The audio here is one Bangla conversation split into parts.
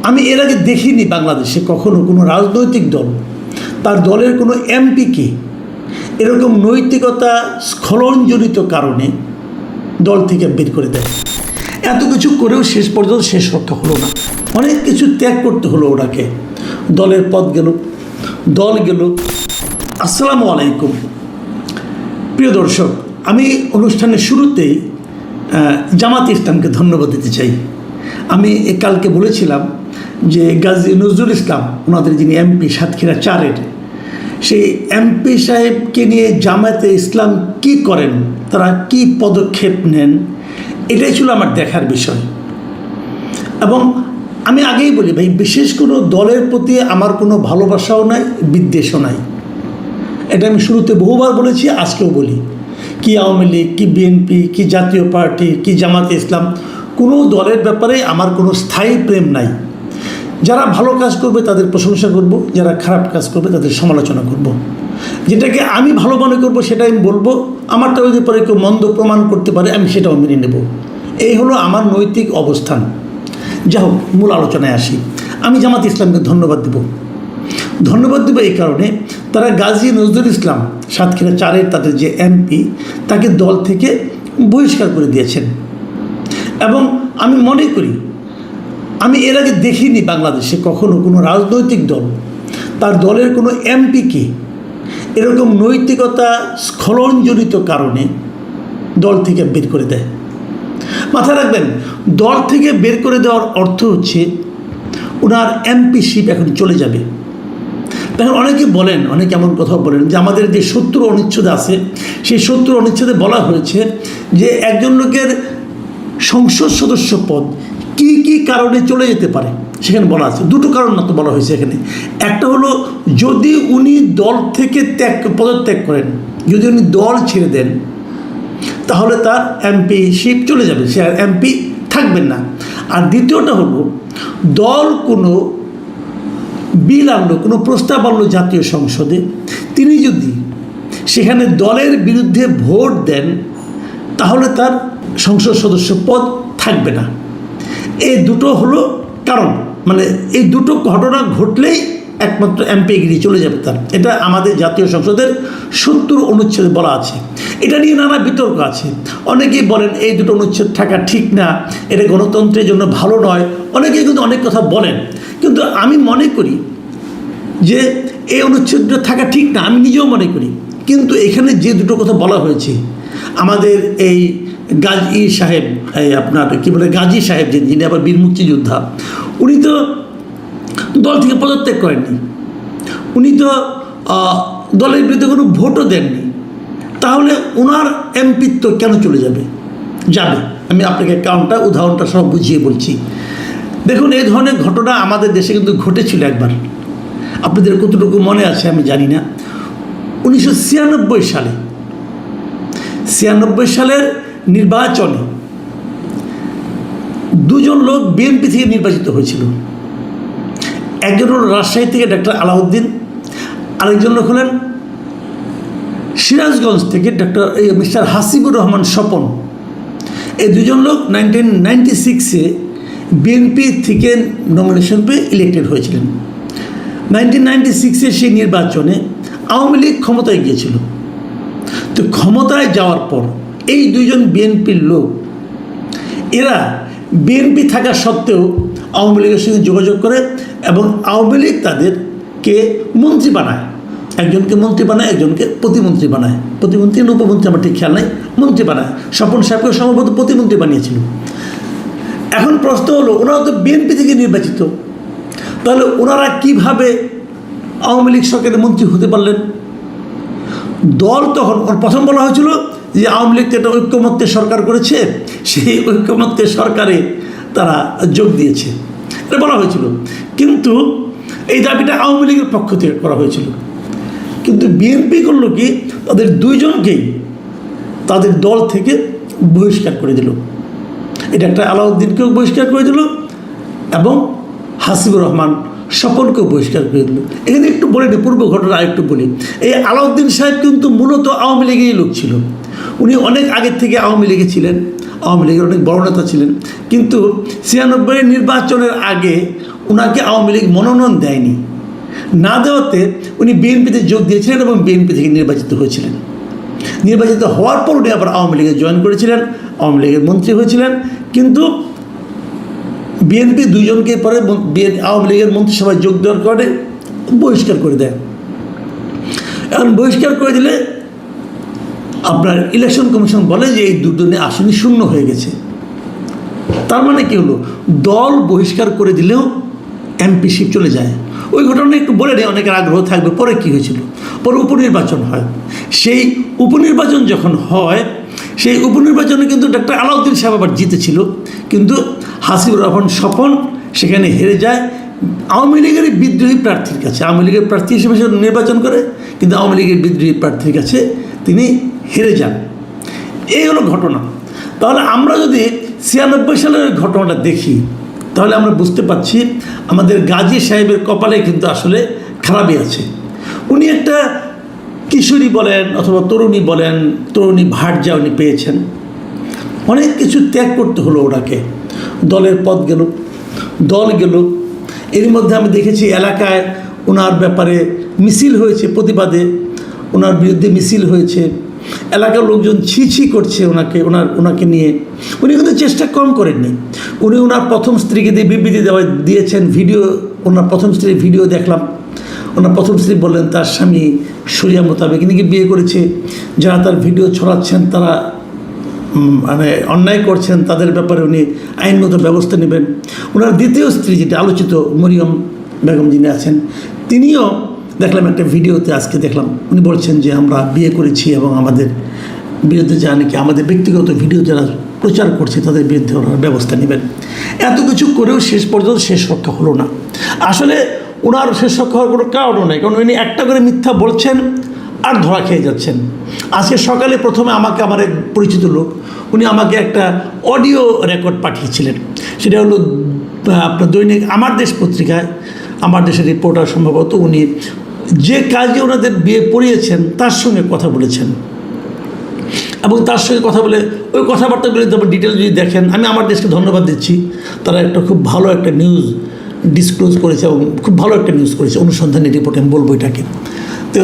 আমি এর আগে দেখিনি বাংলাদেশে কখনো কোনো রাজনৈতিক দল তার দলের কোনো এমপিকে এরকম নৈতিকতা স্খলনজনিত কারণে দল থেকে বের করে দেয়। এত কিছু করেও শেষ পর্যন্ত শেষ রক্ষা হলো না, অনেক কিছু ত্যাগ করতে হলো ওনাকে। দলের পদ গেল, দল গেল। আসসালামু আলাইকুম প্রিয় দর্শক, আমি অনুষ্ঠানের শুরুতেই জামাত ইসলামকে ধন্যবাদ দিতে চাই। আমি কালকে বলেছিলাম যে গাজী নজরুল ইসলাম, ওনাদের যিনি এমপি সাতক্ষীরা 4-এর, সেই এমপি সাহেবকে নিয়ে জামায়াতে ইসলাম কি করেন, তারা কি পদক্ষেপ নেন, এটাই ছিল আমার দেখার বিষয়। এবং আমি আগেই বলি ভাই, বিশেষ কোনো দলের প্রতি আমার কোনো ভালোবাসাও নাই, বিদ্বেষও নাই। এটা আমি শুরুতে বহুবার বলেছি, আজকেও বলি। কি আওয়ামী লীগ, কি বিএনপি, কি জাতীয় পার্টি, কি জামাতে ইসলাম, কোনো দলের ব্যাপারে আমার কোনো স্থায়ী প্রেম নাই। যারা ভালো কাজ করবে তাদের প্রশংসা করব, যারা খারাপ কাজ করবে তাদের সমালোচনা করব। যেটাকে আমি ভালো মনে করবো সেটাই আমি বলবো, আমারটা যদি পরে কেউ মন্দ প্রমাণ করতে পারে আমি সেটাও মেনে নেব। এই হলো আমার নৈতিক অবস্থান। যাই হোক, মূল আলোচনায় আসি। আমি জামাত ইসলামকে ধন্যবাদ দেব এই কারণে, তারা গাজী নজরুল ইসলাম সাতক্ষীরা 4-এর তাদের যে এমপি, তাকে দল থেকে বহিষ্কার করে দিয়েছেন। এবং আমি মনে করি, আমি এর আগে দেখিনি বাংলাদেশে কখনো কোনো রাজনৈতিক দল তার দলের কোনো এমপিকে এরকম নৈতিকতা স্খলনজনিত কারণে দল থেকে বের করে দেয়। মাথায় রাখবেন, দল থেকে বের করে দেওয়ার অর্থ হচ্ছে ওনার এমপিশিপ এখন চলে যাবে। দেখেন, অনেকে বলেন, অনেকে এমন কথা বলেন যে আমাদের যে 70 অনুচ্ছেদ আছে, সেই 70 অনুচ্ছেদে বলা হয়েছে যে একজন লোকের সংসদ সদস্য পদ কি কি কারণে চলে যেতে পারে। সেখানে বলা আছে দুটো কারণ না তো বলা হয়েছে এখানে। একটা হলো যদি উনি দল থেকে পদত্যাগ করেন, যদি উনি দল ছেড়ে দেন, তাহলে তার এমপিশিপ চলে যাবে, সে আর এমপি থাকবেন না। আর দ্বিতীয়টা হলো দল কোনো বিল আনলো, কোনো প্রস্তাব আনলো জাতীয় সংসদে, তিনি যদি সেখানে দলের বিরুদ্ধে ভোট দেন তাহলে তার সংসদ সদস্য পদ থাকবে না। এই দুটো হলো কারণ, মানে এই দুটো ঘটনা ঘটলেই একমাত্র এমপিগিরি চলে যাবে তার। এটা আমাদের জাতীয় সংসদের 70 অনুচ্ছেদে বলা আছে। এটা নিয়ে নানা বিতর্ক আছে। অনেকেই বলেন এই দুটো অনুচ্ছেদ থাকা ঠিক না, এটা গণতন্ত্রের জন্য ভালো নয়, অনেকেই কিন্তু অনেক কথা বলেন। কিন্তু আমি মনে করি যে এই অনুচ্ছেদটা থাকা ঠিক না, আমি নিজেও মনে করি। কিন্তু এখানে যে দুটো কথা বলা হয়েছে, আমাদের এই গাজী সাহেব, আপনার কী বলে, গাজী সাহেব যিনি আবার বীর মুক্তিযোদ্ধা, উনি তো দল থেকে পদত্যাগ করেননি, উনি তো দলের বিরুদ্ধে কোনো ভোটও দেননি। তাহলে ওনার এমপিত্ব কেন চলে যাবে? আমি আপনাকে কারণটা, উদাহরণটা সব বুঝিয়ে বলছি। দেখুন, এই ধরনের ঘটনা আমাদের দেশে কিন্তু ঘটেছিল একবার। আপনাদের কতটুকু মনে আছে আমি জানি না। 1996 সালের নির্বাচনে দুজন লোক বিএনপি থেকে নির্বাচিত হয়েছিল। একজন হল রাজশাহী থেকে ডক্টর আলাউদ্দিন, আরেকজন লোক হলেন সিরাজগঞ্জ থেকে মিস্টার হাসিবুর রহমান স্বপন। এই দুজন লোক 1996-এ বিএনপি থেকে নমিনেশন পেয়ে ইলেক্টেড হয়েছিলেন। 1996-এ সেই নির্বাচনে আওয়ামী লীগ ক্ষমতায় গিয়েছিল। তো ক্ষমতায় যাওয়ার পর এই দুইজন বিএনপির লোক, এরা বিএনপি থাকা সত্ত্বেও আওয়ামী লীগের সঙ্গে যোগাযোগ করে এবং আওয়ামী লীগ তাদেরকে মন্ত্রী বানায়। একজনকে মন্ত্রী বানায়, একজনকে প্রতিমন্ত্রী বানায়। প্রতিমন্ত্রী না উপমন্ত্রী আমার ঠিক খেয়াল নাই, মন্ত্রী বানায়। স্বপন সাহেবকে সম্ভবত প্রতিমন্ত্রী বানিয়েছিল। এখন প্রশ্ন হলো, ওনারা তো বিএনপি থেকে নির্বাচিত, তাহলে ওনারা কীভাবে আওয়ামী লীগ সরকারের মন্ত্রী হতে পারলেন? দল তখন প্রথম বলা হয়েছিল যে আওয়ামী লীগ তো একটা ঐক্যমত্যের সরকার করেছে, সেই ঐক্যমত্যের সরকারে তারা যোগ দিয়েছে, এটা বলা হয়েছিল। কিন্তু এই দাবিটা আওয়ামী লীগের পক্ষ থেকে করা হয়েছিল। কিন্তু বিএনপি করলো কি, তাদের দুইজনকেই তাদের দল থেকে বহিষ্কার করে দিল। এটা একটা আলাউদ্দিনকেও বহিষ্কার করে দিল এবং হাসিবুর রহমান স্বপনকেও বহিষ্কার করে দিল। এখানে একটু বলে নিই, পূর্ব ঘটনা আরেকটু বলি। এই আলাউদ্দিন সাহেব কিন্তু মূলত আওয়ামী লীগেরই লোক ছিল। উনি অনেক আগের থেকে আওয়ামী লীগে ছিলেন, আওয়ামী লীগের অনেক বড় নেতা ছিলেন, কিন্তু 96 নির্বাচনের আগে ওনাকে আওয়ামী লীগ মনোনয়ন দেয়নি। না দেওয়াতে উনি বিএনপিতে যোগ দিয়েছিলেন এবং বিএনপি থেকে নির্বাচিত হয়েছিলেন। নির্বাচিত হওয়ার পর উনি আবার আওয়ামী লীগে জয়েন করেছিলেন, আওয়ামী লীগের মন্ত্রী হয়েছিলেন, কিন্তু বিএনপি দুইজনকে পরে আওয়ামী লীগের মন্ত্রিসভায় যোগ দেওয়ার কারণে বহিষ্কার করে দেয়। এখন বহিষ্কার করে দিলে আপনার ইলেকশন কমিশন বলে যে এই দুজনে আসনই শূন্য হয়ে গেছে। তার মানে কি হলো, দল বহিষ্কার করে দিলেও এমপিশিপ চলে যায়। ওই ঘটনা একটু বলে নেই, অনেকের আগ্রহ থাকবে। পরে কি হয়েছিল, পরে উপনির্বাচন হয়। সেই উপনির্বাচন যখন হয়, সেই উপনির্বাচনে কিন্তু ডক্টর আলাউদ্দিন সাহেব আবার জিতেছিল, কিন্তু হাসিবুর রহমান স্বপন সেখানে হেরে যায় আওয়ামী লীগের বিদ্রোহী প্রার্থীর কাছে। আওয়ামী লীগের প্রার্থী হিসেবে সে নির্বাচন করে, কিন্তু আওয়ামী লীগের বিদ্রোহী প্রার্থীর কাছে তিনি হেরে যান। এই হলো ঘটনা। তাহলে আমরা যদি 96 সালের ঘটনাটা দেখি, তাহলে আমরা বুঝতে পারছি আমাদের গাজী সাহেবের কপালে কিন্তু আসলে খারাপই আছে। উনি একটা কিশোরী বলেন অথবা তরুণী বলেন, তরুণী ভার্যা উনি পেয়েছেন। অনেক কিছু ত্যাগ করতে হলো ওনাকে। দলের পদ গেল, দল গেল। এর মধ্যে আমি দেখেছি এলাকায় ওনার ব্যাপারে মিছিল হয়েছে, প্রতিবাদে ওনার বিরুদ্ধে মিছিল হয়েছে। এলাকার লোকজন ছি করছে ওনাকে নিয়ে। উনি কিন্তু চেষ্টা কম করেননি। উনি ওনার প্রথম স্ত্রীকে দিয়ে বিবৃতি দিয়েছেন, ভিডিও, ওনার প্রথম স্ত্রীর ভিডিও দেখলাম। ওনার প্রথম স্ত্রী বললেন তার স্বামী শরিয়া মোতাবেক নাকি বিয়ে করেছে, যারা তার ভিডিও ছড়াচ্ছেন তারা মানে অন্যায় করছেন, তাদের ব্যাপারে উনি আইনগত ব্যবস্থা নেবেন। ওনার দ্বিতীয় স্ত্রী, যেটা আলোচিত মরিয়ম বেগম যিনি আছেন, তিনিও দেখলাম একটা ভিডিওতে, আজকে দেখলাম উনি বলছেন যে আমরা বিয়ে করেছি এবং আমাদের বিরুদ্ধে যা নাকি আমাদের ব্যক্তিগত ভিডিও যারা প্রচার করছে তাদের বিরুদ্ধে ওনারা ব্যবস্থা নেবেন। এত কিছু করেও শেষ পর্যন্ত শেষ রক্ষা হলো না। আসলে ওনার শেষ রক্ষা হওয়ার কোনো কারণও নেই, কারণ উনি একটা করে মিথ্যা বলছেন আর ধরা খেয়ে যাচ্ছেন। আজকে সকালে প্রথমে আমার এক পরিচিত লোক, উনি আমাকে একটা অডিও রেকর্ড পাঠিয়েছিলেন। সেটা হলো আপনার দৈনিক আমার দেশ পত্রিকায়, আমার দেশের রিপোর্টার সম্ভবত, উনি যে কাজে ওনাদের বিয়ে পড়িয়েছেন তার সঙ্গে কথা বলেছেন এবং তার সঙ্গে কথা বলে ওই কথাবার্তাগুলি তারপর ডিটেল যদি দেখেন, আমি আমার দেশকে ধন্যবাদ দিচ্ছি। তারা একটা খুব ভালো একটা নিউজ ডিসক্লোজ করেছে এবং খুব ভালো একটা নিউজ করেছে, অনুসন্ধানী রিপোর্ট আমি বলবো এটাকে। তো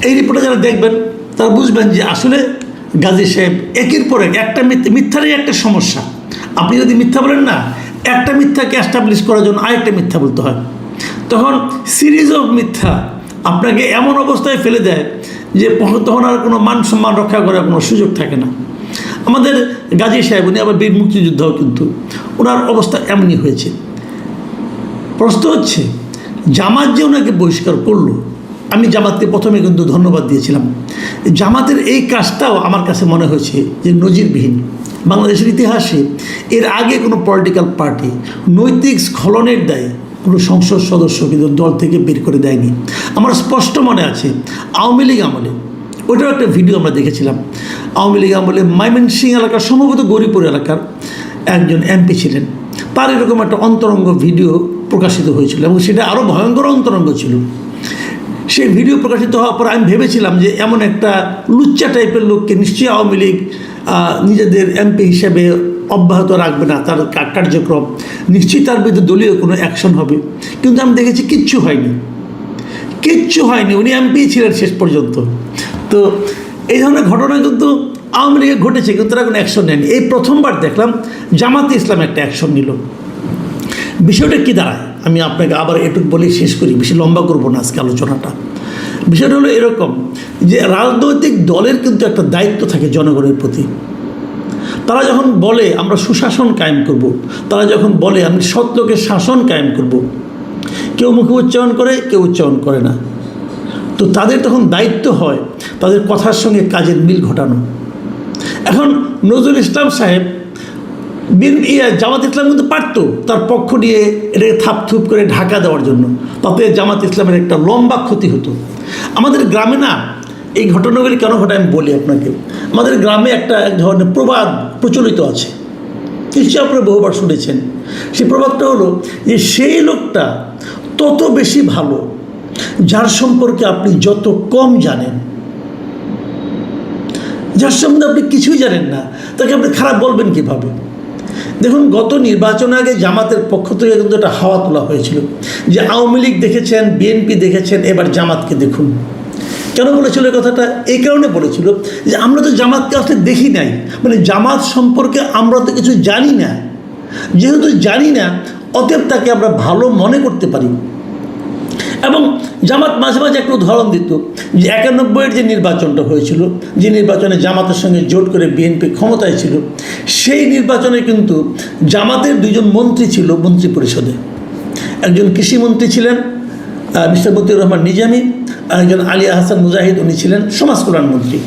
এই রিপোর্টে যারা দেখবেন তারা বুঝবেন যে আসলে গাজী সাহেব একের পর একটা মিথ্যারই একটা সমস্যা। আপনি যদি মিথ্যা বলেন না, একটা মিথ্যাকে এস্টাবলিশ করার জন্য আরেকটা মিথ্যা বলতে হয়, তখন সিরিজ অফ মিথ্যা আপনাকে এমন অবস্থায় ফেলে দেয় যে তখন আর কোনো মান সম্মান রক্ষা করার কোনো সুযোগ থাকে না। আমাদের গাজী সাহেব, উনি আবার বীর মুক্তিযোদ্ধাও, কিন্তু ওনার অবস্থা এমনই হয়েছে। প্রশ্ন হচ্ছে জামাত যে ওনাকে বহিষ্কার করলো, আমি জামাতকে প্রথমে কিন্তু ধন্যবাদ দিয়েছিলাম। জামাতের এই কাজটাও আমার কাছে মনে হয়েছে যে নজিরবিহীন। বাংলাদেশের ইতিহাসে এর আগে কোনো পলিটিক্যাল পার্টি নৈতিক স্খলনের দায়ে কোনো সংসদ সদস্য কিন্তু দল থেকে বের করে দেয়নি। আমার স্পষ্ট মনে আছে আওয়ামী লীগ আমলে, ওইটাও একটা ভিডিও আমরা দেখেছিলাম। আওয়ামী লীগ আমলে ময়মনসিংহ এলাকার, সম্ভবত গৌরীপুর এলাকার একজন এমপি ছিলেন, তার এরকম একটা অন্তরঙ্গ ভিডিও প্রকাশিত হয়েছিল এবং সেটা আরও ভয়ঙ্কর অন্তরঙ্গ ছিল। সেই ভিডিও প্রকাশিত হওয়ার পর আমি ভেবেছিলাম যে এমন একটা লুচ্চা টাইপের লোককে নিশ্চয়ই আওয়ামী লীগ নিজেদের এমপি হিসেবে অব্যাহত রাখবে না, তার কার্যক্রম নিশ্চয়ই তার বিরুদ্ধে দলীয় কোনো অ্যাকশন হবে। কিন্তু আমি দেখেছি কিচ্ছু হয়নি। উনি এমপি ছিলেন শেষ পর্যন্ত। তো এই ধরনের ঘটনা কিন্তু আওয়ামী লীগে ঘটেছে, কিন্তু তারা কোনো অ্যাকশন নেয়নি। এই প্রথমবার দেখলাম জামাতে ইসলাম একটা অ্যাকশন নিল। বিষয়টা কী দাঁড়ায় আমি আপনাকে আবার এটুকু বলে শেষ করি, বেশি লম্বা করবো না আজকে আলোচনাটা। বিষয়টা হলো এরকম যে রাজনৈতিক দলের কিন্তু একটা দায়িত্ব থাকে জনগণের প্রতি। তারা যখন বলে আমরা সুশাসন কায়েম করব, তারা যখন বলে আমি সৎ লোকের শাসন কায়েম করব, কেউ মুখে উচ্চারণ করে, কেউ উচ্চারণ করে না। তো তাদের তখন দায়িত্ব হয় তাদের কথার সঙ্গে কাজের মিল ঘটানো। এখন নজরুল ইসলাম সাহেব জামাত ইসলাম কিন্তু পারত তার পক্ষ নিয়ে এটাকে থাপথুপ করে ঢাকা দেওয়ার জন্য, তাতে জামাত ইসলামের একটা লম্বা ক্ষতি হতো। আমাদের গ্রামে না এই ঘটনাগুলি কেন ঘটে আমি বলি আপনাকে। আমাদের গ্রামে এক ধরনের প্রবাদ প্রচলিত আছে, নিশ্চয়ই আপনারা বহুবার শুনেছেন। সেই প্রবাদটা হলো যে সেই লোকটা তত বেশি ভালো যার সম্পর্কে আপনি যত কম জানেন। যার সম্বন্ধে আপনি কিছুই জানেন না, তাকে আপনি খারাপ বলবেন কীভাবে? দেখুন, গত নির্বাচনের আগে জামাতের পক্ষ থেকে কিন্তু একটা হাওয়া তোলা হয়েছিল যে আওয়ামী লীগ দেখেছেন, বিএনপি দেখেছেন, এবার জামাতকে দেখুন। কেন বলেছিল এই কথাটা? এই কারণে বলেছিল যে আমরা তো জামাতকে আসলে দেখি নাই, মানে জামাত সম্পর্কে আমরা তো কিছু জানি না। যেহেতু জানি না, অতএব তাকে আমরা ভালো মনে করতে পারি। এবং জামাত মাঝে মাঝে একটা উদাহরণ দিত যে 91-এর যে নির্বাচনটা হয়েছিল, যে নির্বাচনে জামাতের সঙ্গে জোট করে বিএনপি ক্ষমতায় ছিল, সেই নির্বাচনে কিন্তু জামাতের দুজন মন্ত্রী ছিল মন্ত্রী পরিষদে। একজন কৃষিমন্ত্রী ছিলেন মিস্টার মতিউর রহমান নিজামী, আর একজন আলী আহসান মুজাহিদ, উনি ছিলেন সমাজ কল্যাণমন্ত্রী।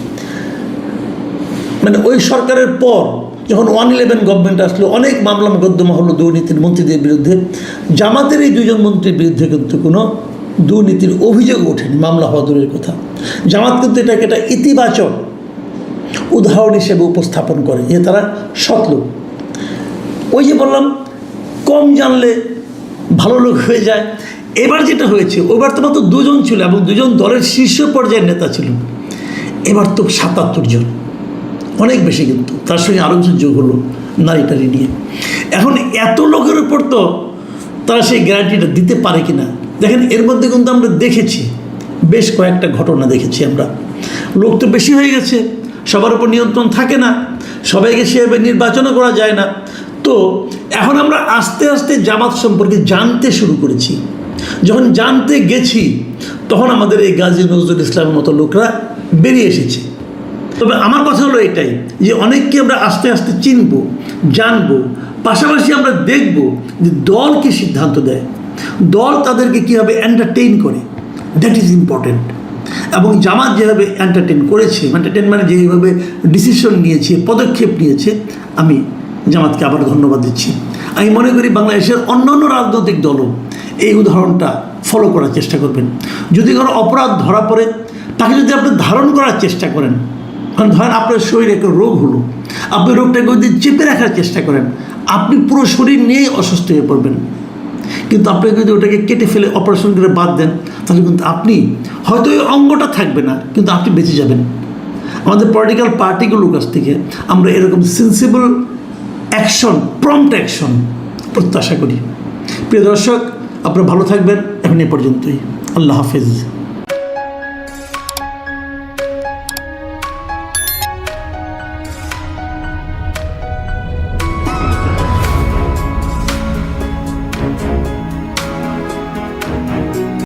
মানে ওই সরকারের পর যখন 111 গভর্নমেন্ট আসলো, অনেক মামলা মোকদ্দমা হলো দুর্নীতির মন্ত্রীদের বিরুদ্ধে। জামাতের এই দুজন মন্ত্রীর বিরুদ্ধে কিন্তু কোনো দুর্নীতির অভিযোগ ওঠেনি, মামলা হওয়া দূরের কথা। জামাত কিন্তু এটাকে একটা ইতিবাচক উদাহরণ হিসেবে উপস্থাপন করে যে তারা সৎ লোক। ওই যে বললাম, কম জানলে ভালো লোক হয়ে যায়। এবার যেটা হয়েছে, ওইবার তো মাত্র 2 জন ছিল এবং 2 জন দলের শীর্ষ পর্যায়ের নেতা ছিল। এবার তো 77 জন, অনেক বেশি। কিন্তু তার সঙ্গে আরও কিছু যোগ হলো নারী টারি নিয়ে। এখন এত লোকের উপর তো তারা সেই গ্যারান্টিটা দিতে পারে কি না? দেখেন, এর মধ্যে কিন্তু আমরা দেখেছি বেশ কয়েকটা ঘটনা দেখেছি আমরা। লোক তো বেশি হয়ে গেছে, সবার উপর নিয়ন্ত্রণ থাকে না, সবাইকে সেভাবে নির্বাচনও করা যায় না। তো এখন আমরা আস্তে আস্তে জামাত সম্পর্কে জানতে শুরু করেছি। যখন জানতে গেছি, তখন আমাদের এই গাজী নজরুল ইসলামের মতো লোকরা বেরিয়ে এসেছে। তবে আমার কথা হলো এটাই যে অনেককে আমরা আস্তে আস্তে চিনব, জানব, পাশাপাশি আমরা দেখব যে দল কি সিদ্ধান্ত দেয়, দল তাদেরকে কীভাবে এন্টারটেইন করে, দ্যাট ইজ ইম্পর্টেন্ট। এবং জামাত যেভাবে এন্টারটেইন করেছে, এন্টারটেইন মানে যেভাবে ডিসিশন নিয়েছে, পদক্ষেপ নিয়েছে, আমি জামাতকে আবার ধন্যবাদ দিচ্ছি। আমি মনে করি বাংলাদেশের অন্যান্য রাজনৈতিক দলও এই উদাহরণটা ফলো করার চেষ্টা করবেন। যদি কোনো অপরাধ ধরা পড়ে, তাকে যদি আপনি ধারণ করার চেষ্টা করেন, কারণ ধরেন আপনার শরীরে একটা রোগ হলো, আপনি রোগটাকে যদি চেপে রাখার চেষ্টা করেন, আপনি পুরো শরীর নিয়েই অসুস্থ হয়ে পড়বেন। কিন্তু আপনি যদি ওটাকে কেটে ফেলে অপারেশন করে বাদ দেন, তাহলে কিন্তু আপনি হয়তো ওই অঙ্গটা থাকবে না, কিন্তু আপনি বেঁচে যাবেন। আমাদের পলিটিক্যাল পার্টিগুলোর কাছ থেকে আমরা এরকম সেন্সিবল অ্যাকশন, প্রম্পট অ্যাকশন প্রত্যাশা করি। প্রিয় দর্শক, আপনারা ভালো থাকবেন। এখন এ পর্যন্তই। আল্লাহ হাফেজ।